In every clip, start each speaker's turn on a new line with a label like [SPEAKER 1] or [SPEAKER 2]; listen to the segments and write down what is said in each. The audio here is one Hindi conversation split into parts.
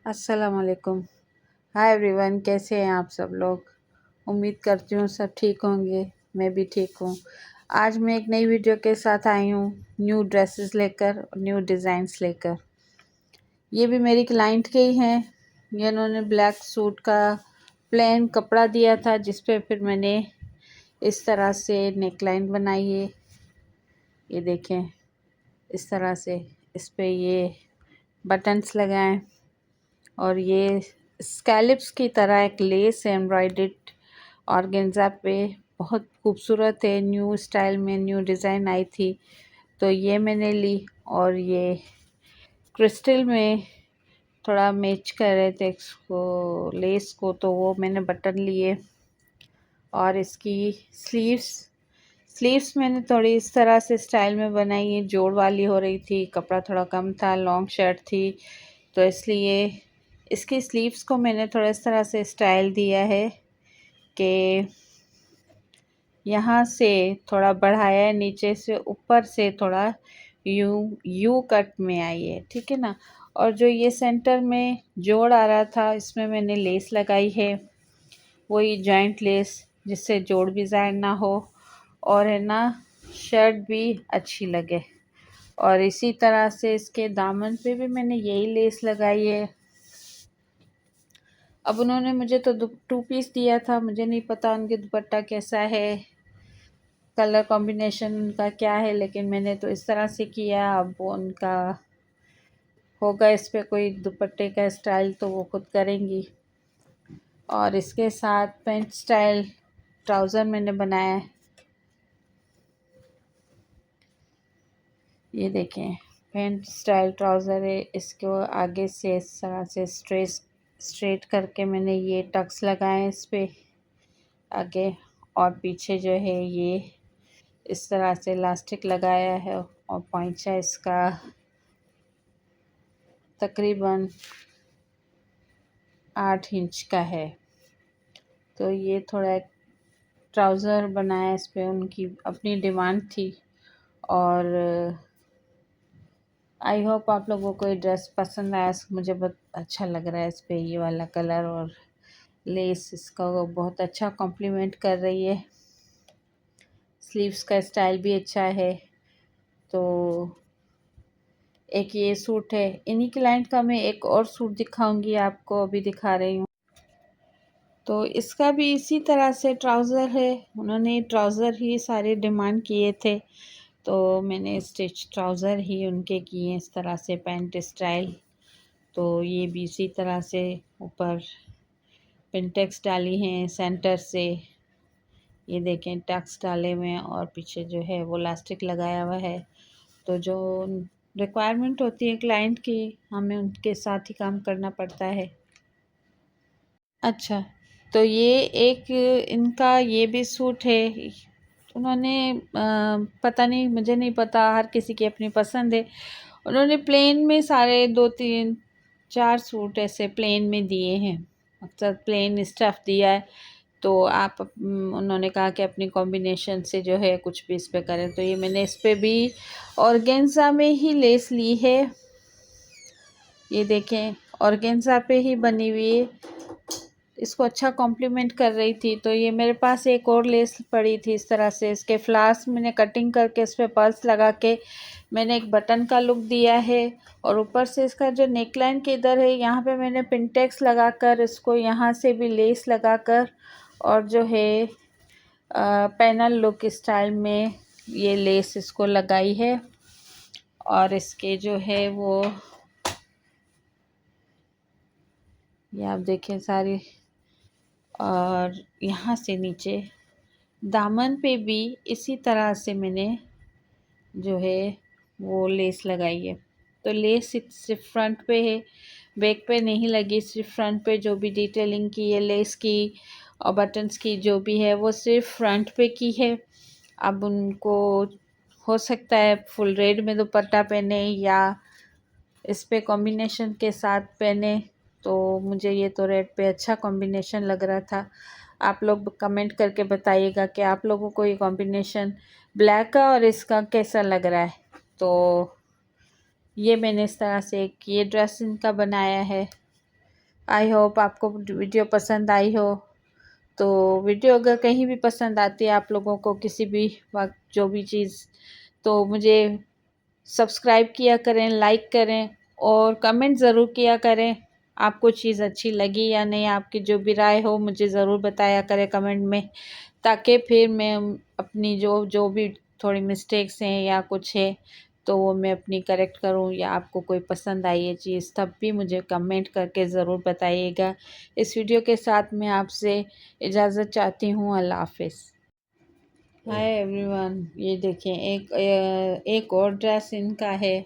[SPEAKER 1] अस्सलाम वालेकुम। हाय एवरीवन, कैसे हैं आप सब लोग। उम्मीद करती हूँ सब ठीक होंगे। मैं भी ठीक हूँ। आज मैं एक नई वीडियो के साथ आई हूँ, न्यू ड्रेसेस लेकर, न्यू डिज़ाइंस लेकर। ये भी मेरी क्लाइंट के ही हैं। ये इन्होंने ब्लैक सूट का प्लेन कपड़ा दिया था, जिस पे फिर मैंने इस तरह से नेकलाइन बनाई है। ये देखें, इस तरह से इस पे ये बटन्स लगाएं और ये स्कैलिप्स की तरह एक लेस एम्ब्रॉयडर्ड ऑर्गेन्जा पे बहुत खूबसूरत है। न्यू स्टाइल में न्यू डिज़ाइन आई थी, तो ये मैंने ली। और ये क्रिस्टल में थोड़ा मैच कर रहे थे इसको, लेस को, तो वो मैंने बटन लिए। और इसकी स्लीव्स मैंने थोड़ी इस तरह से स्टाइल में बनाई है। जोड़ वाली हो रही थी, कपड़ा थोड़ा कम था, लॉन्ग शर्ट थी, तो इसलिए इसकी स्लीव्स को मैंने थोड़ा इस तरह से स्टाइल दिया है कि यहाँ से थोड़ा बढ़ाया है, नीचे से ऊपर से थोड़ा यू कट में आई है, ठीक है ना। और जो ये सेंटर में जोड़ आ रहा था, इसमें मैंने लेस लगाई है, वही जॉइंट लेस, जिससे जोड़ भी ज़ाहिर ना हो और है ना शर्ट भी अच्छी लगे। और इसी तरह से इसके दामन पे भी मैंने यही लेस लगाई है। अब उन्होंने मुझे तो 2 पीस दिया था, मुझे नहीं पता उनके दुपट्टा कैसा है, कलर कॉम्बिनेशन उनका क्या है, लेकिन मैंने तो इस तरह से किया। अब वो उनका होगा इस पे कोई दुपट्टे का स्टाइल, तो वो खुद करेंगी। और इसके साथ पैंट स्टाइल ट्राउज़र मैंने बनाया है। ये देखें, पैंट स्टाइल ट्राउज़र है। इसको आगे से इस तरह से स्ट्रेट करके मैंने ये टक्स लगाए हैं इस पे आगे, और पीछे जो है ये इस तरह से इलास्टिक लगाया है। और पोंछा इसका तकरीबन 8 इंच का है। तो ये थोड़ा एक ट्राउज़र बनाया इस पे, उनकी अपनी डिमांड थी। और आई होप आप लोगों को ये ड्रेस पसंद आया। मुझे बहुत अच्छा लग रहा है इस पे ये वाला कलर, और लेस इसका बहुत अच्छा कॉम्प्लीमेंट कर रही है। स्लीव्स का स्टाइल भी अच्छा है। तो एक ये सूट है। इन्हीं क्लाइंट का मैं एक और सूट दिखाऊंगी आपको, अभी दिखा रही हूँ। तो इसका भी इसी तरह से ट्राउज़र है। उन्होंने ट्राउज़र ही सारे डिमांड किए थे, तो मैंने स्टिच ट्राउज़र ही उनके किए इस तरह से पैंट स्टाइल। तो ये भी इसी तरह से ऊपर पिनटेक्स डाली हैं सेंटर से, ये देखें टक्स डाले हुए हैं, और पीछे जो है वो इलास्टिक लगाया हुआ है। तो जो रिक्वायरमेंट होती है क्लाइंट की, हमें उनके साथ ही काम करना पड़ता है। अच्छा, तो ये एक इनका ये भी सूट है। उन्होंने पता नहीं, मुझे नहीं पता, हर किसी की अपनी पसंद है। उन्होंने प्लेन में सारे 2 3 4 सूट ऐसे प्लेन में दिए हैं, अक्सर प्लेन स्टफ़ दिया है। तो आप उन्होंने कहा कि अपनी कॉम्बिनेशन से जो है कुछ भी इस पे करें। तो ये मैंने इस पे भी ऑर्गेन्जा में ही लेस ली है। ये देखें, ऑर्गेन्जा पे ही बनी हुई है, इसको अच्छा कॉम्प्लीमेंट कर रही थी। तो ये मेरे पास एक और लेस पड़ी थी इस तरह से, इसके फ्लावर्स मैंने कटिंग करके इस पर पर्ल्स लगा के मैंने एक बटन का लुक दिया है। और ऊपर से इसका जो नेकलाइन के इधर है, यहाँ पे मैंने पिनटेक्स लगाकर इसको यहाँ से भी लेस लगाकर, और जो है पैनल लुक स्टाइल में ये लेस इसको लगाई है। और इसके जो है वो ये आप देखें सारी, और यहाँ से नीचे दामन पे भी इसी तरह से मैंने जो है वो लेस लगाई है। तो लेस सिर्फ फ्रंट पे है, बैक पे नहीं लगी, सिर्फ फ्रंट पे जो भी डिटेलिंग की है लेस की और बटन्स की जो भी है, वो सिर्फ फ्रंट पे की है। अब उनको हो सकता है फुल रेड में दुपट्टा पहने या इस पे कॉम्बिनेशन के साथ पहने। तो मुझे ये तो रेड पे अच्छा कॉम्बिनेशन लग रहा था। आप लोग कमेंट करके बताइएगा कि आप लोगों को ये कॉम्बिनेशन ब्लैक का और इसका कैसा लग रहा है। तो ये मैंने इस तरह से एक ये ड्रेस इनका बनाया है। आई होप आपको वीडियो पसंद आई हो। तो वीडियो अगर कहीं भी पसंद आती है आप लोगों को किसी भी वक्त जो भी चीज़, तो मुझे सब्सक्राइब किया करें, लाइक करें और कमेंट ज़रूर किया करें। आपको चीज़ अच्छी लगी या नहीं, आपकी जो भी राय हो मुझे ज़रूर बताया करें कमेंट में, ताकि फिर मैं अपनी जो जो भी थोड़ी मिस्टेक्स हैं या कुछ है तो वो मैं अपनी करेक्ट करूँ, या आपको कोई पसंद आई है चीज़ तब भी मुझे कमेंट करके ज़रूर बताइएगा। इस वीडियो के साथ मैं आपसे इजाज़त चाहती हूँ। अल्लाह हाफ़िज़। हाय एवरीवन, ये देखें एक और ड्रेस इनका है।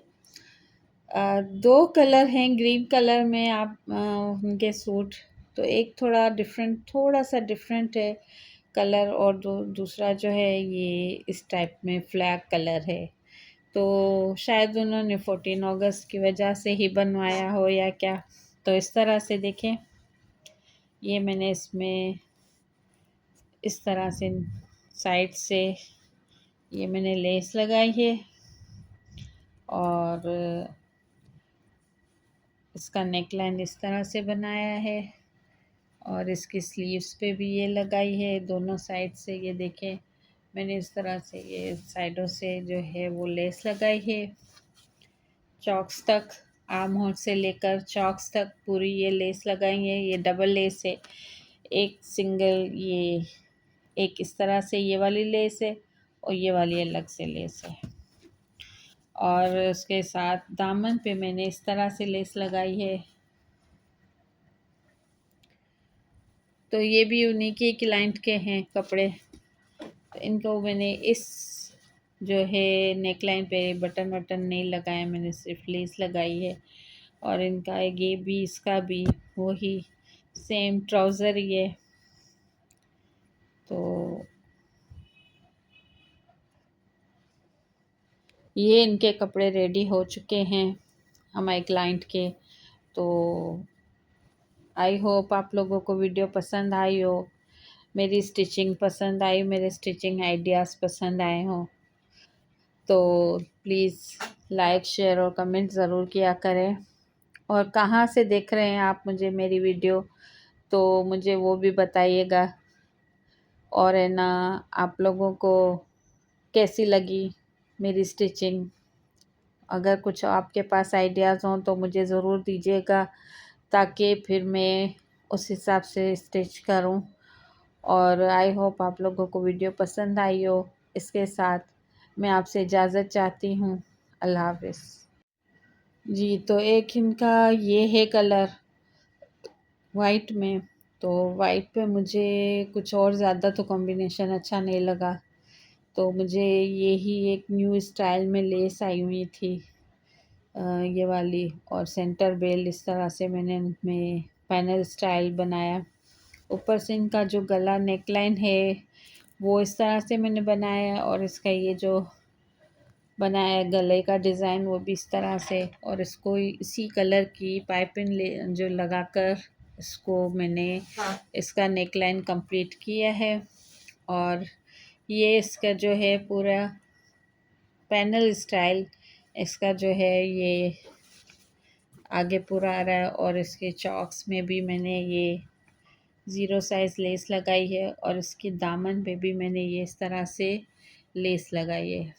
[SPEAKER 1] दो कलर हैं ग्रीन कलर में आप उनके सूट। तो एक थोड़ा सा डिफरेंट है कलर, और दूसरा जो है ये इस टाइप में फ्लैग कलर है। तो शायद उन्होंने 14 अगस्त की वजह से ही बनवाया हो या क्या। तो इस तरह से देखें, ये मैंने इसमें इस तरह से साइड से ये मैंने लेस लगाई है, और इसका नेकलाइन इस तरह से बनाया है, और इसकी स्लीव्स पे भी ये लगाई है दोनों साइड से। ये देखें, मैंने इस तरह से ये साइडों से जो है वो लेस लगाई है, चॉक्स तक, आर्म होल से लेकर चॉक्स तक पूरी ये लेस लगाई है। ये डबल लेस है, एक सिंगल, ये एक इस तरह से ये वाली लेस है और ये वाली अलग से लेस है। और उसके साथ दामन पे मैंने इस तरह से लेस लगाई है। तो ये भी उन्हीं के क्लाइंट के हैं कपड़े। तो इनको मैंने इस जो है नेकलाइन पे बटन वटन नहीं लगाया, मैंने सिर्फ लेस लगाई है। और इनका ये भी, इसका भी वही सेम ट्राउज़र ही है। तो ये इनके कपड़े रेडी हो चुके हैं हमारे क्लाइंट के। तो आई होप आप लोगों को वीडियो पसंद आई हो, मेरी स्टिचिंग पसंद आई, मेरे स्टिचिंग आइडियाज़ पसंद आए हों। तो प्लीज़ लाइक, शेयर और कमेंट ज़रूर किया करें। और कहाँ से देख रहे हैं आप मुझे मेरी वीडियो, तो मुझे वो भी बताइएगा। और है ना, आप लोगों को कैसी लगी मेरी स्टिचिंग। अगर कुछ आपके पास आइडियाज़ हों तो मुझे ज़रूर दीजिएगा, ताकि फिर मैं उस हिसाब से स्टिच करूं। और आई होप आप लोगों को वीडियो पसंद आई हो। इसके साथ मैं आपसे इजाज़त चाहती हूँ। अल्लाह हाफ़िज़। जी, तो एक इनका ये है कलर वाइट में। तो वाइट पे मुझे कुछ और ज़्यादा तो कॉम्बिनेशन अच्छा नहीं लगा, तो मुझे यही एक न्यू स्टाइल में लेस आई हुई थी, ये वाली, और सेंटर बेल इस तरह से मैंने इनमें पैनल स्टाइल बनाया। ऊपर से इनका जो गला नेकलाइन है वो इस तरह से मैंने बनाया, और इसका ये जो बनाया गले का डिज़ाइन वो भी इस तरह से। और इसको इसी कलर की पाइपिंग जो लगाकर इसको मैंने इसका नेकलाइन कंप्लीट किया है। और ये इसका जो है पूरा पैनल स्टाइल, इसका जो है ये आगे पूरा आ रहा है। और इसके चॉक्स में भी मैंने ये ज़ीरो साइज़ लेस लगाई है, और इसके दामन पे भी मैंने ये इस तरह से लेस लगाई है।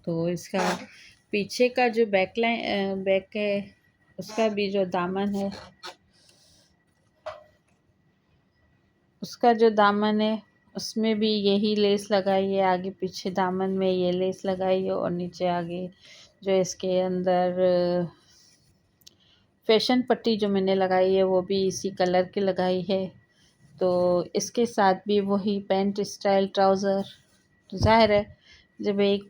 [SPEAKER 1] तो इसका पीछे का जो बैक है उसका भी जो दामन है, उसका जो दामन है उसमें भी यही लेस लगाई है। आगे पीछे दामन में ये लेस लगाई है, और नीचे आगे जो इसके अंदर फैशन पट्टी जो मैंने लगाई है वो भी इसी कलर की लगाई है। तो इसके साथ भी वही पैंट स्टाइल ट्राउज़र। तो ज़ाहिर है जब एक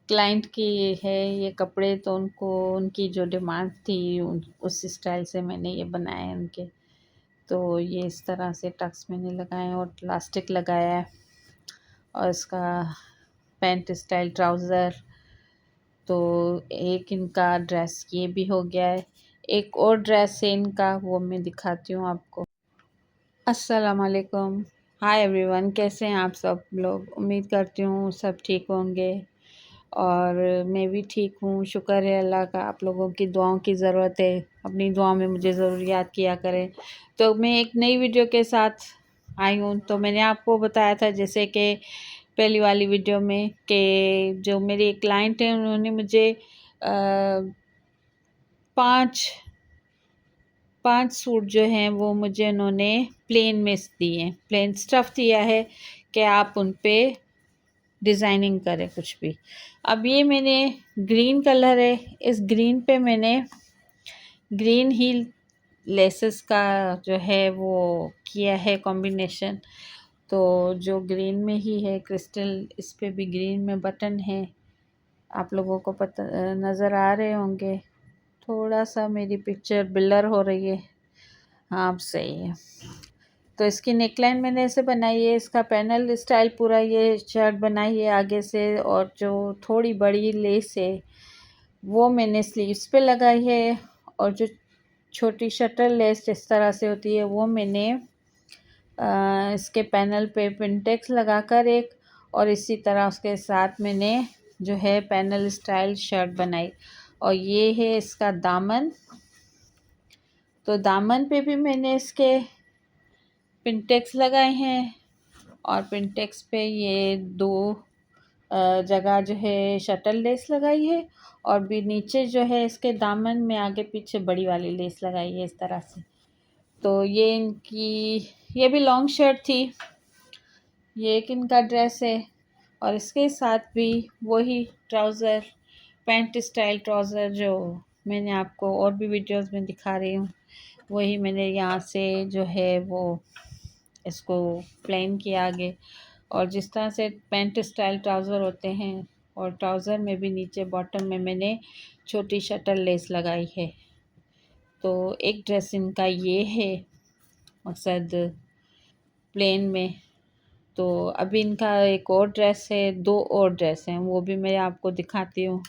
[SPEAKER 1] क्लाइंट की है ये कपड़े, तो उनको उनकी जो डिमांड थी उस स्टाइल से मैंने ये बनाए उनके। तो ये इस तरह से टक्स मैंने लगाए और इलास्टिक लगाया है, और इसका पैंट स्टाइल ट्राउज़र। तो एक इनका ड्रेस ये भी हो गया है। एक और ड्रेस है इनका, वो मैं दिखाती हूँ आपको। अस्सलाम वालेकुम, हाय एवरीवन, कैसे हैं आप सब लोग। उम्मीद करती हूँ सब ठीक होंगे, और मैं भी ठीक हूँ। शुक्र है अल्लाह का, आप लोगों की दुआओं की ज़रूरत है अपनी दुआ में मुझे ज़रूर याद किया करें। तो मैं एक नई वीडियो के साथ आई हूँ। तो मैंने आपको बताया था जैसे कि पहली वाली वीडियो में कि जो मेरी एक क्लाइंट है उन्होंने मुझे 5 सूट जो हैं वो मुझे उन्होंने प्लेन में दिए हैं, प्लेन स्टफ़ दिया है कि आप उन पे डिज़ाइनिंग करें कुछ भी। अब ये मैंने ग्रीन कलर है, इस ग्रीन पे मैंने ग्रीन ही लेसेस का जो है वो किया है कॉम्बिनेशन। तो जो ग्रीन में ही है क्रिस्टल, इस पे भी ग्रीन में बटन है, आप लोगों को पता नज़र आ रहे होंगे। थोड़ा सा मेरी पिक्चर ब्लर हो रही है, हाँ अब सही है। तो इसकी नेकलाइन मैंने ऐसे बनाई है, इसका पैनल स्टाइल पूरा ये शर्ट बनाई है आगे से, और जो थोड़ी बड़ी लेस है वो मैंने स्लीव्स पे लगाई है, और जो छोटी शटल लेस जिस तरह से होती है वो मैंने इसके पैनल पे पिनटेक्स लगाकर एक, और इसी तरह उसके साथ मैंने जो है पैनल स्टाइल शर्ट बनाई। और ये है इसका दामन। तो दामन पे भी मैंने इसके पिनटेक्स लगाए हैं, और पिनटेक्स पे ये 2 जगह जो है शटल लेस लगाई है, और भी नीचे जो है इसके दामन में आगे पीछे बड़ी वाली लेस लगाई है इस तरह से। तो ये भी लॉन्ग शर्ट थी, ये एक इनका ड्रेस है, और इसके साथ भी वही ट्राउज़र, पैंट स्टाइल ट्राउज़र जो मैंने आपको और भी वीडियोस में दिखा रही हूँ, वही मैंने यहाँ से जो है वो इसको प्लेन किया आगे। और जिस तरह से पैंट स्टाइल ट्राउज़र होते हैं, और ट्राउज़र में भी नीचे बॉटम में मैंने छोटी शटल लेस लगाई है। तो एक ड्रेस इनका ये है मकसद प्लेन में। तो अभी इनका एक और ड्रेस है, 2 और ड्रेस हैं, वो भी मैं आपको दिखाती हूँ।